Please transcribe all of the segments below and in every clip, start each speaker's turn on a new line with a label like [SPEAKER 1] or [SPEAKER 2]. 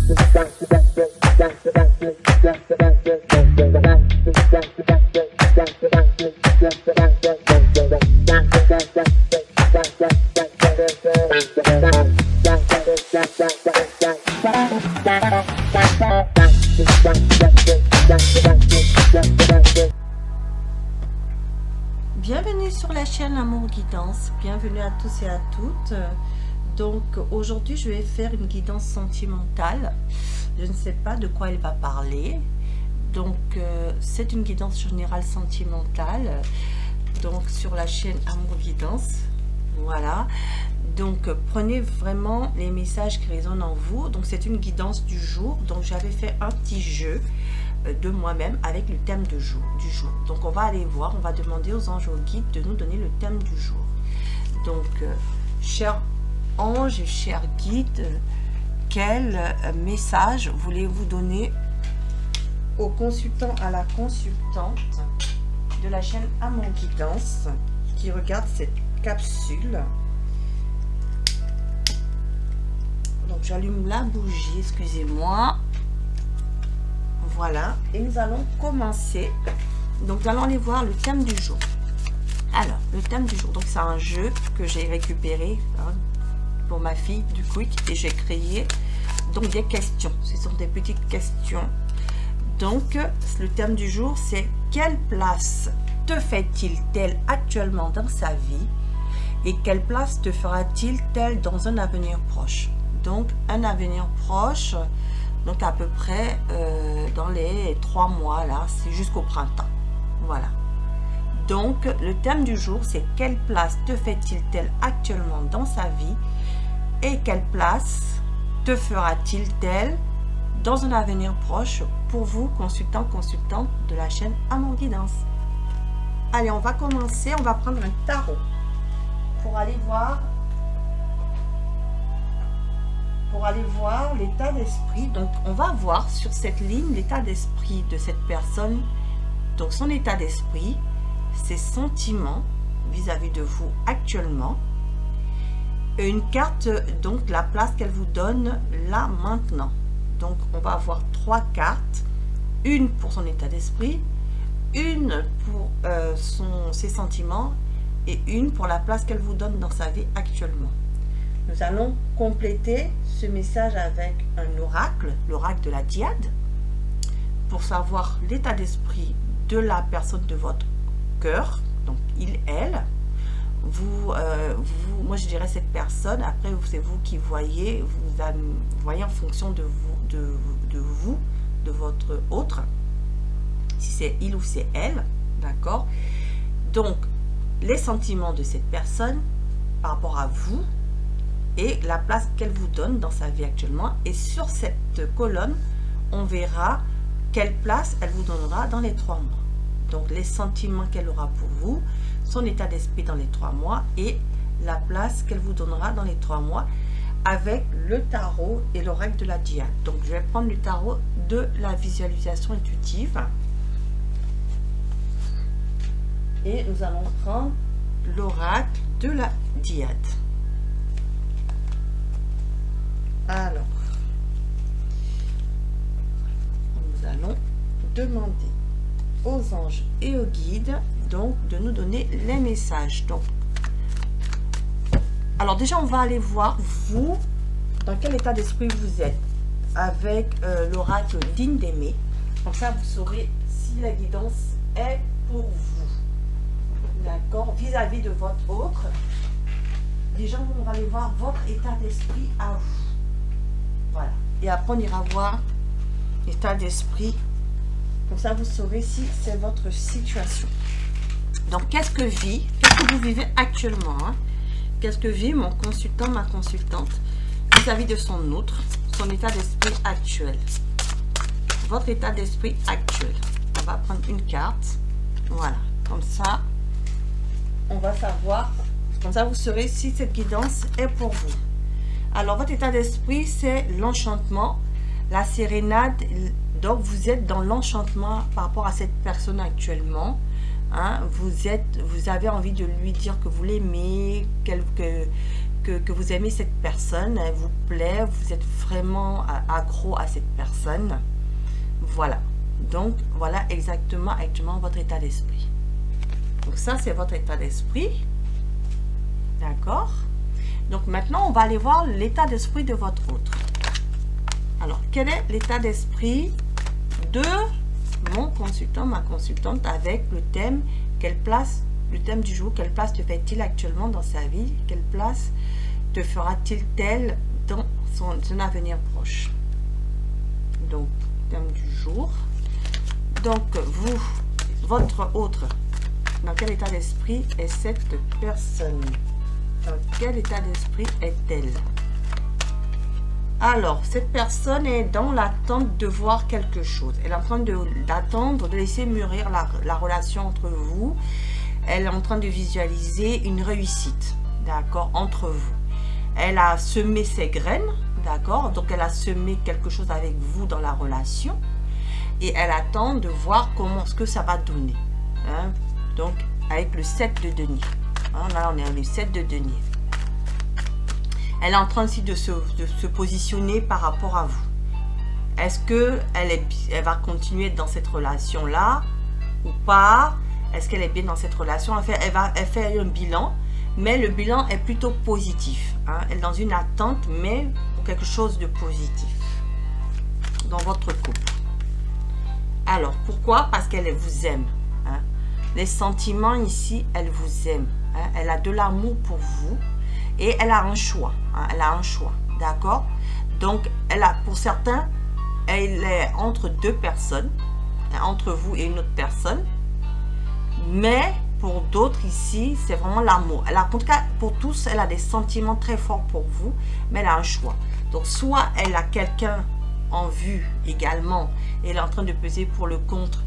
[SPEAKER 1] Bienvenue sur la chaîne Amour Guidance, bienvenue à tous et à toutes. Donc aujourd'hui je vais faire une guidance sentimentale. Je ne sais pas de quoi elle va parler. Donc c'est une guidance générale sentimentale. Donc sur la chaîne Amour Guidance. Voilà. Donc prenez vraiment les messages qui résonnent en vous. Donc c'est une guidance du jour. Donc j'avais fait un petit jeu de moi-même avec le thème du jour. Donc on va aller voir, on va demander aux anges, aux guides de nous donner le thème du jour. Donc chers anges, chers guides, quel message voulez-vous donner au consultant, à la consultante de la chaîne Amour Guidance qui regarde cette capsule? Donc j'allume la bougie, excusez-moi. Voilà, et nous allons commencer. Donc nous allons aller voir le thème du jour. Alors le thème du jour, donc c'est un jeu que j'ai récupéré pour ma fille du quick, et j'ai créé donc des questions. Ce sont des petites questions. Donc le thème du jour, c'est: quelle place te fait-il tel actuellement dans sa vie et quelle place te fera-t-il tel dans un avenir proche? Donc un avenir proche, donc à peu près dans les 3 mois là, c'est jusqu'au printemps. Voilà. Donc le thème du jour, c'est: quelle place te fait-il tel actuellement dans sa vie et quelle place te fera-t-il tel dans un avenir proche pour vous, consultants, consultantes de la chaîne Amour Guidance. Allez, on va commencer. On va prendre un tarot pour aller voir l'état d'esprit. Donc on va voir sur cette ligne l'état d'esprit de cette personne. Donc son état d'esprit, ses sentiments vis-à-vis de vous actuellement. Une carte, donc la place qu'elle vous donne là maintenant. Donc on va avoir 3 cartes, une pour son état d'esprit, une pour ses sentiments et une pour la place qu'elle vous donne dans sa vie actuellement. Nous allons compléter ce message avec un oracle, l'oracle de la Diade, pour savoir l'état d'esprit de la personne de votre cœur, donc il, elle. Moi je dirais cette personne, après c'est vous qui voyez, vous voyez en fonction de vous, de votre autre, si c'est il ou c'est elle, d'accord. Donc les sentiments de cette personne par rapport à vous et la place qu'elle vous donne dans sa vie actuellement, et sur cette colonne on verra quelle place elle vous donnera dans les 3 mois. Donc les sentiments qu'elle aura pour vous, son état d'esprit dans les 3 mois et la place qu'elle vous donnera dans les 3 mois avec le tarot et l'oracle de la Diade. Donc je vais prendre le tarot de la visualisation intuitive et nous allons prendre l'oracle de la Diade. Alors nous allons demander aux anges et aux guides donc de nous donner les messages. Donc alors déjà on va aller voir vous dans quel état d'esprit vous êtes avec l'oracle digne d'aimer. Comme ça vous saurez si la guidance est pour vous, d'accord, vis-à-vis de votre autre. Déjà on va aller voir votre état d'esprit à vous. Voilà, et après on ira voir l'état d'esprit. Comme ça, vous saurez si c'est votre situation. Donc, qu'est-ce que vous vivez actuellement, hein? Qu'est-ce que vit mon consultant, ma consultante, vis-à-vis de son autre, son état d'esprit actuel. Votre état d'esprit actuel. On va prendre une carte. Voilà, comme ça, on va savoir. Comme ça, vous saurez si cette guidance est pour vous. Alors, votre état d'esprit, c'est l'enchantement, la sérénade. Donc, vous êtes dans l'enchantement par rapport à cette personne actuellement. Hein, vous avez envie de lui dire que vous l'aimez, que que vous aimez cette personne, elle vous plaît, vous êtes vraiment accro à cette personne. Voilà. Donc, voilà exactement votre état d'esprit. Donc, ça, c'est votre état d'esprit. D'accord? Donc, maintenant, on va aller voir l'état d'esprit de votre autre. Alors, quel est l'état d'esprit de mon consultant, ma consultante, avec le thème, quelle place, le thème du jour, quelle place te fait-il actuellement dans sa vie, quelle place te fera-t-il dans son avenir proche? Donc, thème du jour. Donc, vous, votre autre, dans quel état d'esprit est cette personne? Dans quel état d'esprit est-elle? Alors, cette personne est dans l'attente de voir quelque chose. Elle est en train d'attendre, de laisser mûrir la relation entre vous. Elle est en train de visualiser une réussite, d'accord, entre vous. Elle a semé ses graines, d'accord, donc elle a semé quelque chose avec vous dans la relation. Et elle attend de voir ce que ça va donner. Hein? Donc, avec le 7 de denier. Hein? Là, on est le 7 de denier. Elle est en train aussi de se positionner par rapport à vous. Est-ce qu'elle va continuer dans cette relation-là ou pas? Est-ce qu'elle est bien dans cette relation? Elle fait un bilan, mais le bilan est plutôt positif. Hein? Elle est dans une attente, mais pour quelque chose de positif dans votre couple. Alors, pourquoi? Parce qu'elle vous aime. Hein? Les sentiments ici, elle vous aime. Hein? Elle a de l'amour pour vous. Et elle a un choix, hein, elle a un choix, d'accord? Donc, pour certains, elle est entre deux personnes, hein, entre vous et une autre personne. Mais pour d'autres ici, c'est vraiment l'amour. En tout cas, pour tous, elle a des sentiments très forts pour vous, mais elle a un choix. Donc, soit elle a quelqu'un en vue également, et elle est en train de peser pour le contre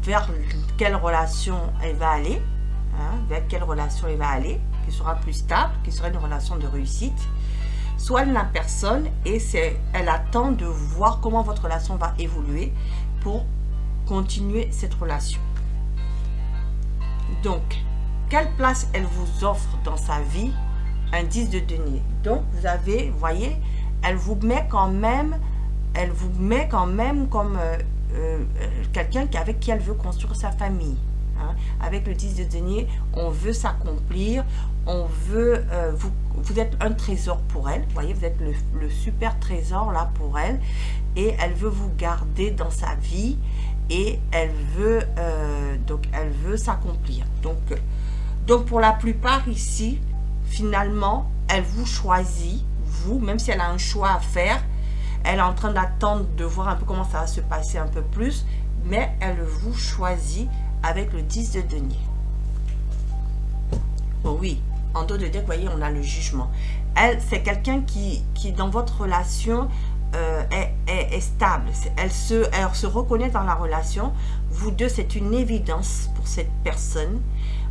[SPEAKER 1] vers quelle relation elle va aller, hein, vers quelle relation elle va aller, qui sera plus stable, qui sera une relation de réussite. Soit elle n'a personne et elle attend de voir comment votre relation va évoluer pour continuer cette relation. Donc, quelle place elle vous offre dans sa vie? Un 10 de denier. Donc, vous avez, vous voyez, elle vous met quand même comme quelqu'un avec qui elle veut construire sa famille. Hein? Avec le 10 de denier, on veut s'accomplir, on veut, vous êtes un trésor pour elle, vous voyez, vous êtes le super trésor là pour elle, et elle veut vous garder dans sa vie, et elle veut s'accomplir. Donc pour la plupart ici, finalement, elle vous choisit, vous, même si elle a un choix à faire, elle est en train d'attendre de voir un peu comment ça va se passer un peu plus, mais elle vous choisit avec le 10 de denier. Oh oui, en dos de deck, vous voyez, on a le jugement. Elle, c'est quelqu'un qui dans votre relation est stable. Elle se reconnaît dans la relation. Vous deux, c'est une évidence pour cette personne.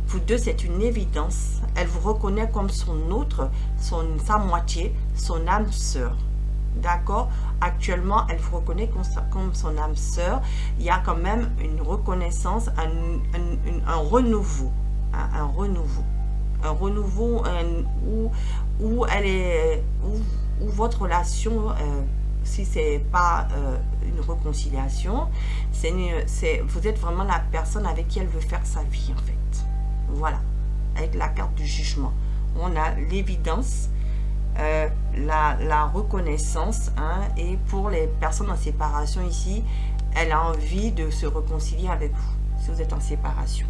[SPEAKER 1] Vous deux, c'est une évidence. Elle vous reconnaît comme son autre, sa moitié, son âme sœur. D'accord? Actuellement, elle vous reconnaît comme son âme sœur. Il y a quand même une reconnaissance, un renouveau. Hein, un renouveau. Un renouveau où elle est, où votre relation, si c'est pas une réconciliation, vous êtes vraiment la personne avec qui elle veut faire sa vie, en fait. Voilà. Avec la carte du jugement. On a l'évidence. La reconnaissance, hein, et pour les personnes en séparation ici, elle a envie de se réconcilier avec vous si vous êtes en séparation.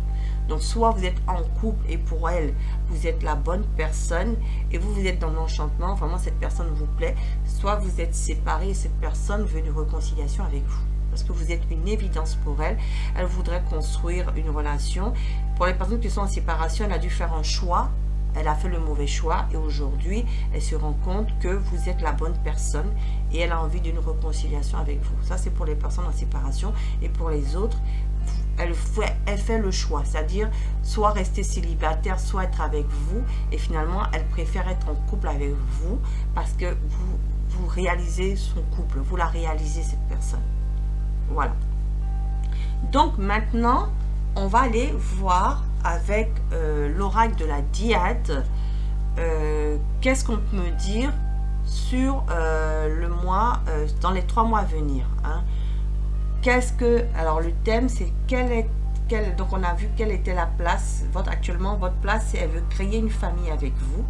[SPEAKER 1] Donc soit vous êtes en couple et pour elle vous êtes la bonne personne et vous êtes dans l'enchantement, vraiment cette personne vous plaît, soit vous êtes séparés et cette personne veut une réconciliation avec vous parce que vous êtes une évidence pour elle. Elle voudrait construire une relation. Pour les personnes qui sont en séparation, elle a dû faire un choix. Elle a fait le mauvais choix et aujourd'hui, elle se rend compte que vous êtes la bonne personne et elle a envie d'une réconciliation avec vous. Ça, c'est pour les personnes en séparation. Et pour les autres, elle fait le choix, c'est-à-dire soit rester célibataire, soit être avec vous. Et finalement, elle préfère être en couple avec vous parce que vous réalisez son couple, vous la réalisez, cette personne. Voilà. Donc maintenant, on va aller voir avec l'oracle de la Diade, qu'est-ce qu'on peut me dire sur le mois, dans les 3 mois à venir, hein? Qu'est-ce que, alors le thème c'est donc on a vu quelle était la place, actuellement votre place, c'est elle veut créer une famille avec vous,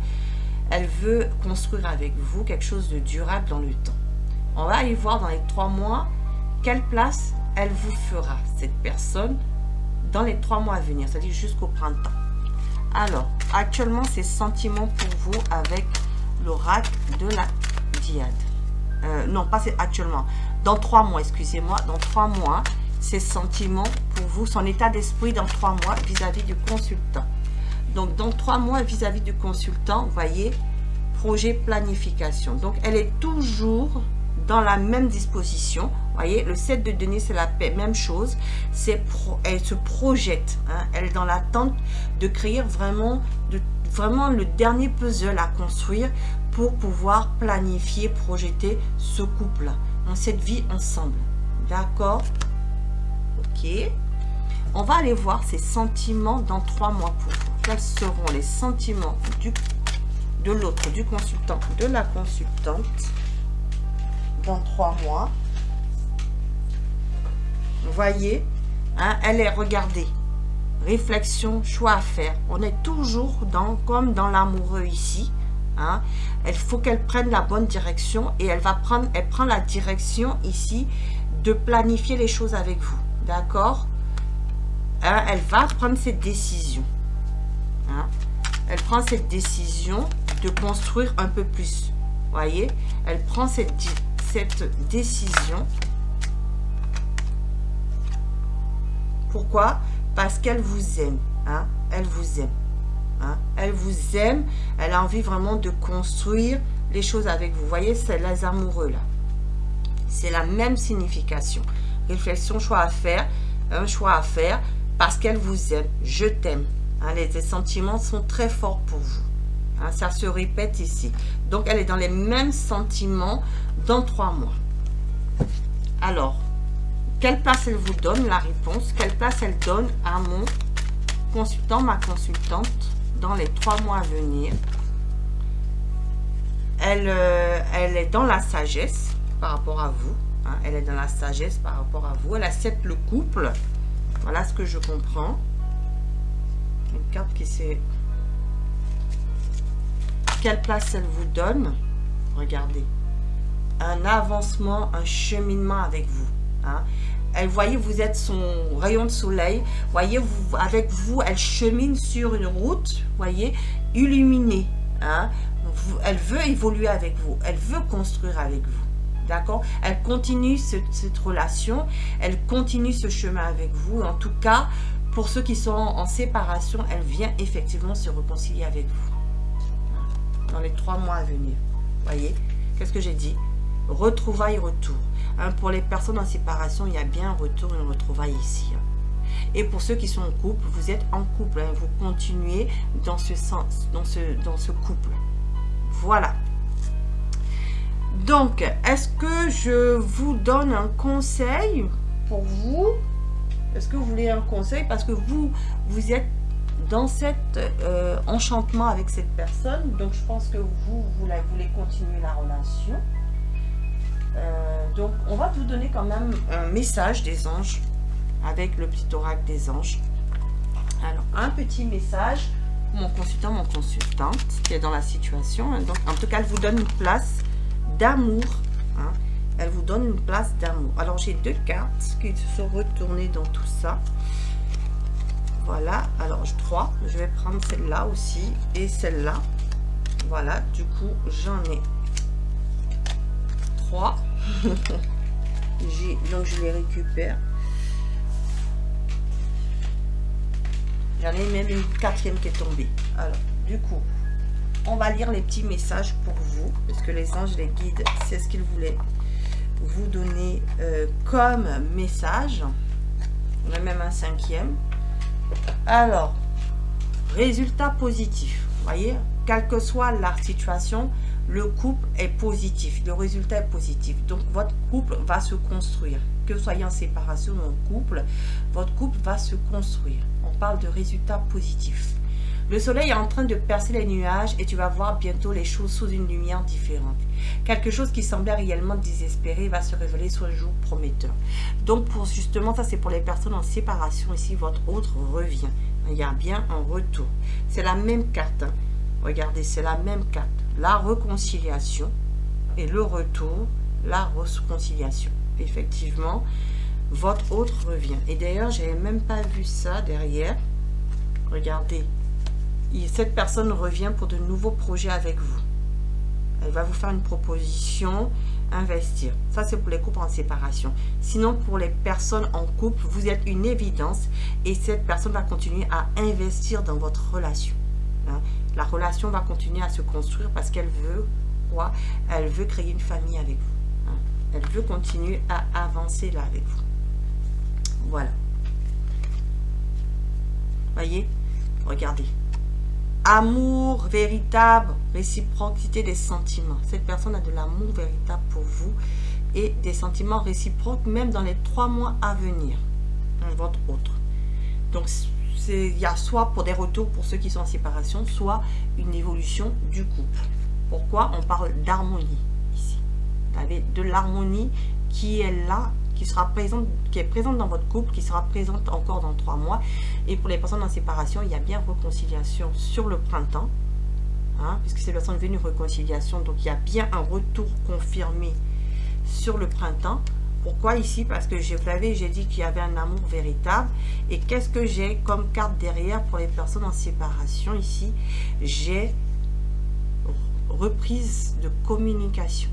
[SPEAKER 1] elle veut construire avec vous quelque chose de durable dans le temps. On va aller voir dans les 3 mois quelle place elle vous fera, cette personne, dans les 3 mois à venir, c'est-à-dire jusqu'au printemps. Alors, actuellement, c'est sentiments pour vous avec l'oracle de la Diade. Non, pas c'est actuellement. Dans 3 mois, excusez-moi, dans 3 mois, c'est sentiments pour vous, son état d'esprit dans 3 mois vis-à-vis du consultant. Donc, dans 3 mois vis-à-vis du consultant, vous voyez, projet planification. Donc, elle est toujours dans la même disposition. Vous voyez, le 7 de denier, c'est la même chose. Elle se projette, hein, elle est dans l'attente de créer vraiment le dernier puzzle à construire pour pouvoir planifier, projeter ce couple dans cette vie ensemble. D'accord? Ok. On va aller voir ses sentiments dans 3 mois pour vous. Quels seront les sentiments de l'autre, du consultant, de la consultante dans 3 mois. Vous voyez, hein, elle est, regardez, réflexion, choix à faire. On est toujours comme dans l'amoureux ici. Hein. Il faut qu'elle prenne la bonne direction et elle prend la direction ici de planifier les choses avec vous. D'accord? Hein, elle va prendre cette décision. Hein. Elle prend cette décision de construire un peu plus. Vous voyez, elle prend cette décision. Pourquoi? Parce qu'elle vous aime. Hein? Elle vous aime. Hein? Elle vous aime. Elle a envie vraiment de construire les choses avec vous. Vous voyez, c'est les amoureux là. C'est la même signification. Réflexion, choix à faire. Un choix à faire parce qu'elle vous aime. Je t'aime. Hein? Les sentiments sont très forts pour vous. Hein? Ça se répète ici. Donc, elle est dans les mêmes sentiments dans 3 mois. Alors, quelle place elle vous donne? La réponse. Quelle place elle donne à mon consultant, ma consultante, dans les 3 mois à venir? Elle est dans la sagesse par rapport à vous. Hein, elle est dans la sagesse par rapport à vous. Elle accepte le couple. Voilà ce que je comprends. Une carte qui s'est... Quelle place elle vous donne? Regardez. Un avancement, un cheminement avec vous. Hein. Elle, voyez, vous êtes son rayon de soleil. Voyez, avec vous, elle chemine sur une route, voyez, illuminée. Hein. Elle veut évoluer avec vous. Elle veut construire avec vous. D'accord? Elle continue cette relation. Elle continue ce chemin avec vous. En tout cas, pour ceux qui sont en séparation, elle vient effectivement se réconcilier avec vous. Dans les 3 mois à venir. Voyez? Qu'est-ce que j'ai dit? Retrouvailles, retour. Hein, pour les personnes en séparation, il y a bien un retour, une retrouvaille ici. Hein. Et pour ceux qui sont en couple, vous êtes en couple. Hein, vous continuez dans ce sens, dans ce couple. Voilà. Donc, est-ce que je vous donne un conseil pour vous? Est-ce que vous voulez un conseil? Parce que vous êtes dans cet enchantement avec cette personne. Donc, je pense que vous voulez continuer la relation. Donc, on va vous donner quand même un message des anges avec le petit oracle des anges. Alors, un petit message pour mon consultant, mon consultante qui est dans la situation. Donc, en tout cas, elle vous donne une place d'amour. Hein. Elle vous donne une place d'amour. Alors, j'ai 2 cartes qui se sont retournées dans tout ça. Voilà. Alors, 3. Je vais prendre celle-là aussi et celle-là. Voilà. Du coup, j'en ai 3. Donc, je les récupère. J'en ai même une 4e qui est tombée. Alors, du coup, on va lire les petits messages pour vous. Parce que les anges, les guides, c'est ce qu'ils voulaient vous donner comme message. On a même un 5e. Alors, résultat positif. Vous voyez, quelle que soit la situation, le couple est positif. Le résultat est positif. Donc, votre couple va se construire. Que vous soyez en séparation ou en couple, votre couple va se construire. On parle de résultats positifs. Le soleil est en train de percer les nuages et tu vas voir bientôt les choses sous une lumière différente. Quelque chose qui semblait réellement désespéré va se révéler sur le jour prometteur. Donc pour justement, ça c'est pour les personnes en séparation. Ici, votre autre revient. Il y a bien un retour. C'est la même carte. Hein. Regardez, c'est la même carte. La réconciliation et le retour, la réconciliation. Effectivement, votre autre revient. Et d'ailleurs, je n'avais même pas vu ça derrière. Regardez. Cette personne revient pour de nouveaux projets avec vous. Elle va vous faire une proposition, investir. Ça, c'est pour les couples en séparation. Sinon, pour les personnes en couple, vous êtes une évidence et cette personne va continuer à investir dans votre relation. Hein? La relation va continuer à se construire parce qu'elle veut quoi? Elle veut créer une famille avec vous. Hein? Elle veut continuer à avancer là avec vous. Voilà. Voyez? Regardez. Amour véritable, réciprocité des sentiments. Cette personne a de l'amour véritable pour vous et des sentiments réciproques même dans les 3 mois à venir. Votre autre. Donc, il y a soit pour des retours pour ceux qui sont en séparation, soit une évolution du couple. Pourquoi? On parle d'harmonie ici. Vous avez de l'harmonie qui est là, qui sera présente, qui est présente dans votre couple, qui sera présente encore dans 3 mois. Et pour les personnes en séparation, il y a bien réconciliation sur le printemps, hein, puisque ces personnes veulent une réconciliation, donc il y a bien un retour confirmé sur le printemps. Pourquoi ici? Parce que vous savez, j'ai dit qu'il y avait un amour véritable. Et qu'est-ce que j'ai comme carte derrière pour les personnes en séparation ici? J'ai reprise de communication.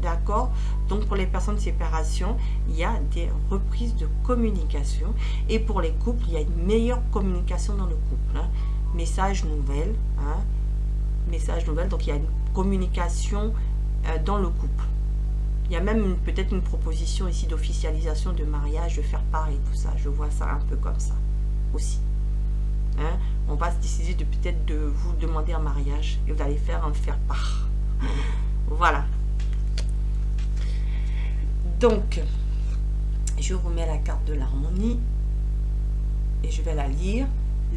[SPEAKER 1] D'accord? Donc pour les personnes de séparation, il y a des reprises de communication. Et pour les couples, il y a une meilleure communication dans le couple. Hein. Message nouvelle. Hein. Message nouvelle. Donc il y a une communication dans le couple. Il y a même peut-être une proposition ici d'officialisation de mariage, de faire part et tout ça. Je vois ça un peu comme ça aussi. Hein? On va se décider de peut-être de vous demander un mariage et vous allez faire un faire part. Voilà. Donc, je vous mets la carte de l'harmonie et je vais la lire.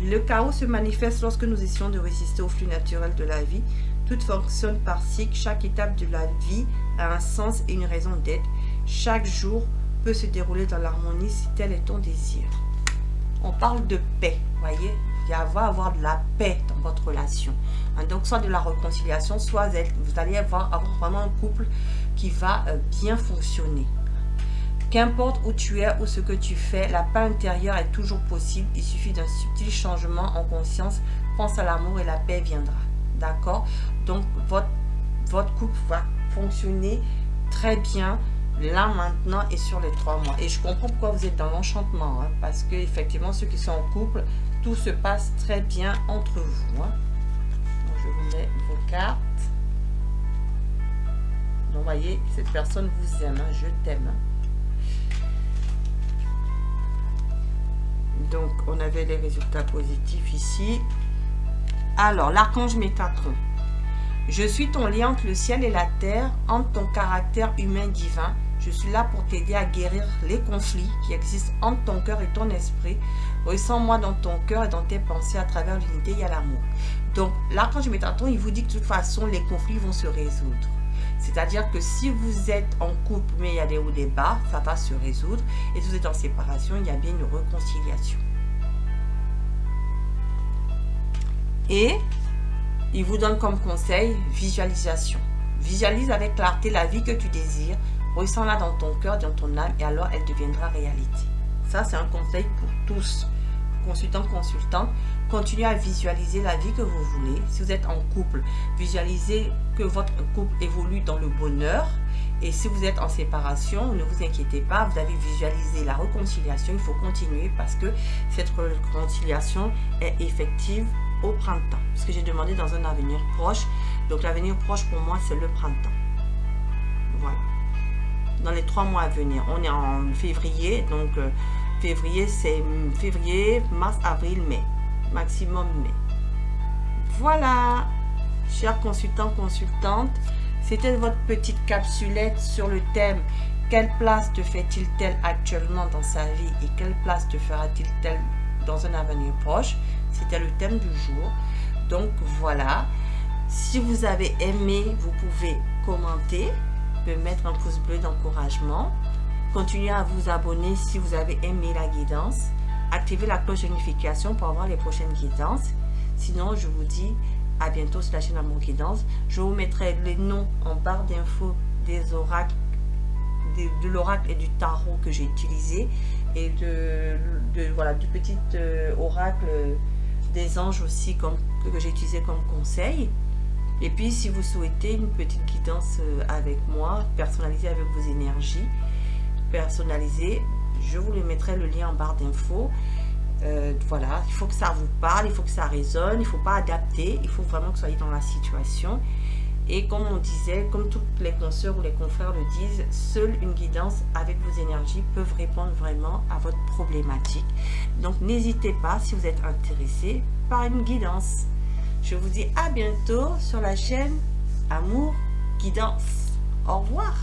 [SPEAKER 1] Le chaos se manifeste lorsque nous essayons de résister au flux naturel de la vie. Tout fonctionne par cycle. Chaque étape de la vie a un sens et une raison d'être. Chaque jour peut se dérouler dans l'harmonie si tel est ton désir. On parle de paix, voyez. Il va y avoir de la paix dans votre relation. Hein, donc, soit de la réconciliation, soit vous allez avoir vraiment un couple qui va bien fonctionner. Qu'importe où tu es ou ce que tu fais, la paix intérieure est toujours possible. Il suffit d'un subtil changement en conscience. Pense à l'amour et la paix viendra. D'accord? Donc, votre couple va fonctionner très bien là, maintenant et sur les 3 mois. Et je comprends pourquoi vous êtes dans l'enchantement. Hein, parce que effectivement, ceux qui sont en couple, tout se passe très bien entre vous. Hein. Donc, je vous mets vos cartes. Donc, voyez, cette personne vous aime. Hein, je t'aime. Hein. Donc, on avait les résultats positifs ici. Alors, l'archange Métatron. Je suis ton lien entre le ciel et la terre, entre ton caractère humain divin. Je suis là pour t'aider à guérir les conflits qui existent entre ton cœur et ton esprit. Ressens-moi dans ton cœur et dans tes pensées. À travers l'unité, il y a l'amour. Donc, l'archange Métatron, il vous dit que de toute façon, les conflits vont se résoudre. C'est-à-dire que si vous êtes en couple, mais il y a des hauts et des bas, ça va se résoudre. Et si vous êtes en séparation, il y a bien une réconciliation. Et il vous donne comme conseil visualisation. Visualise avec clarté la vie que tu désires. Ressens-la dans ton cœur, dans ton âme, et alors elle deviendra réalité. Ça, c'est un conseil pour tous. Consultants, consultantes, continuez à visualiser la vie que vous voulez. Si vous êtes en couple, visualisez que votre couple évolue dans le bonheur. Et si vous êtes en séparation, ne vous inquiétez pas, vous avez visualisé la réconciliation. Il faut continuer parce que cette réconciliation est effective au printemps. Ce que j'ai demandé dans un avenir proche. Donc l'avenir proche pour moi, c'est le printemps. Voilà. Dans les 3 mois à venir. On est en février. Donc février, c'est février, mars, avril, mai. Maximum mai. Voilà. Chers consultants, consultantes. C'était votre petite capsulette sur le thème « Quelle place te fait-il-tel actuellement dans sa vie et quelle place te fera-t-il-tel dans un avenir proche ?» C'était le thème du jour. Donc voilà, si vous avez aimé, vous pouvez commenter, me mettre un pouce bleu d'encouragement. Continuez à vous abonner si vous avez aimé la guidance. Activez la cloche de notification pour avoir les prochaines guidances. Sinon, je vous dis à bientôt sur la chaîne Amour Guidance. Je vous mettrai les noms en barre d'infos des oracles, de l'oracle et du tarot que j'ai utilisé, et voilà, du petit oracle des anges aussi que j'ai utilisé comme conseil. Et puis si vous souhaitez une petite guidance avec moi, personnalisée avec vos énergies, personnalisée, je vous les mettrai le lien en barre d'infos. Voilà, il faut que ça vous parle, il faut que ça résonne, il ne faut pas adapter, il faut vraiment que vous soyez dans la situation. Et comme on disait, comme toutes les consoeurs ou les confrères le disent, seule une guidance avec vos énergies peuvent répondre vraiment à votre problématique. Donc n'hésitez pas, si vous êtes intéressé par une guidance. Je vous dis à bientôt sur la chaîne Amour Guidance. Au revoir.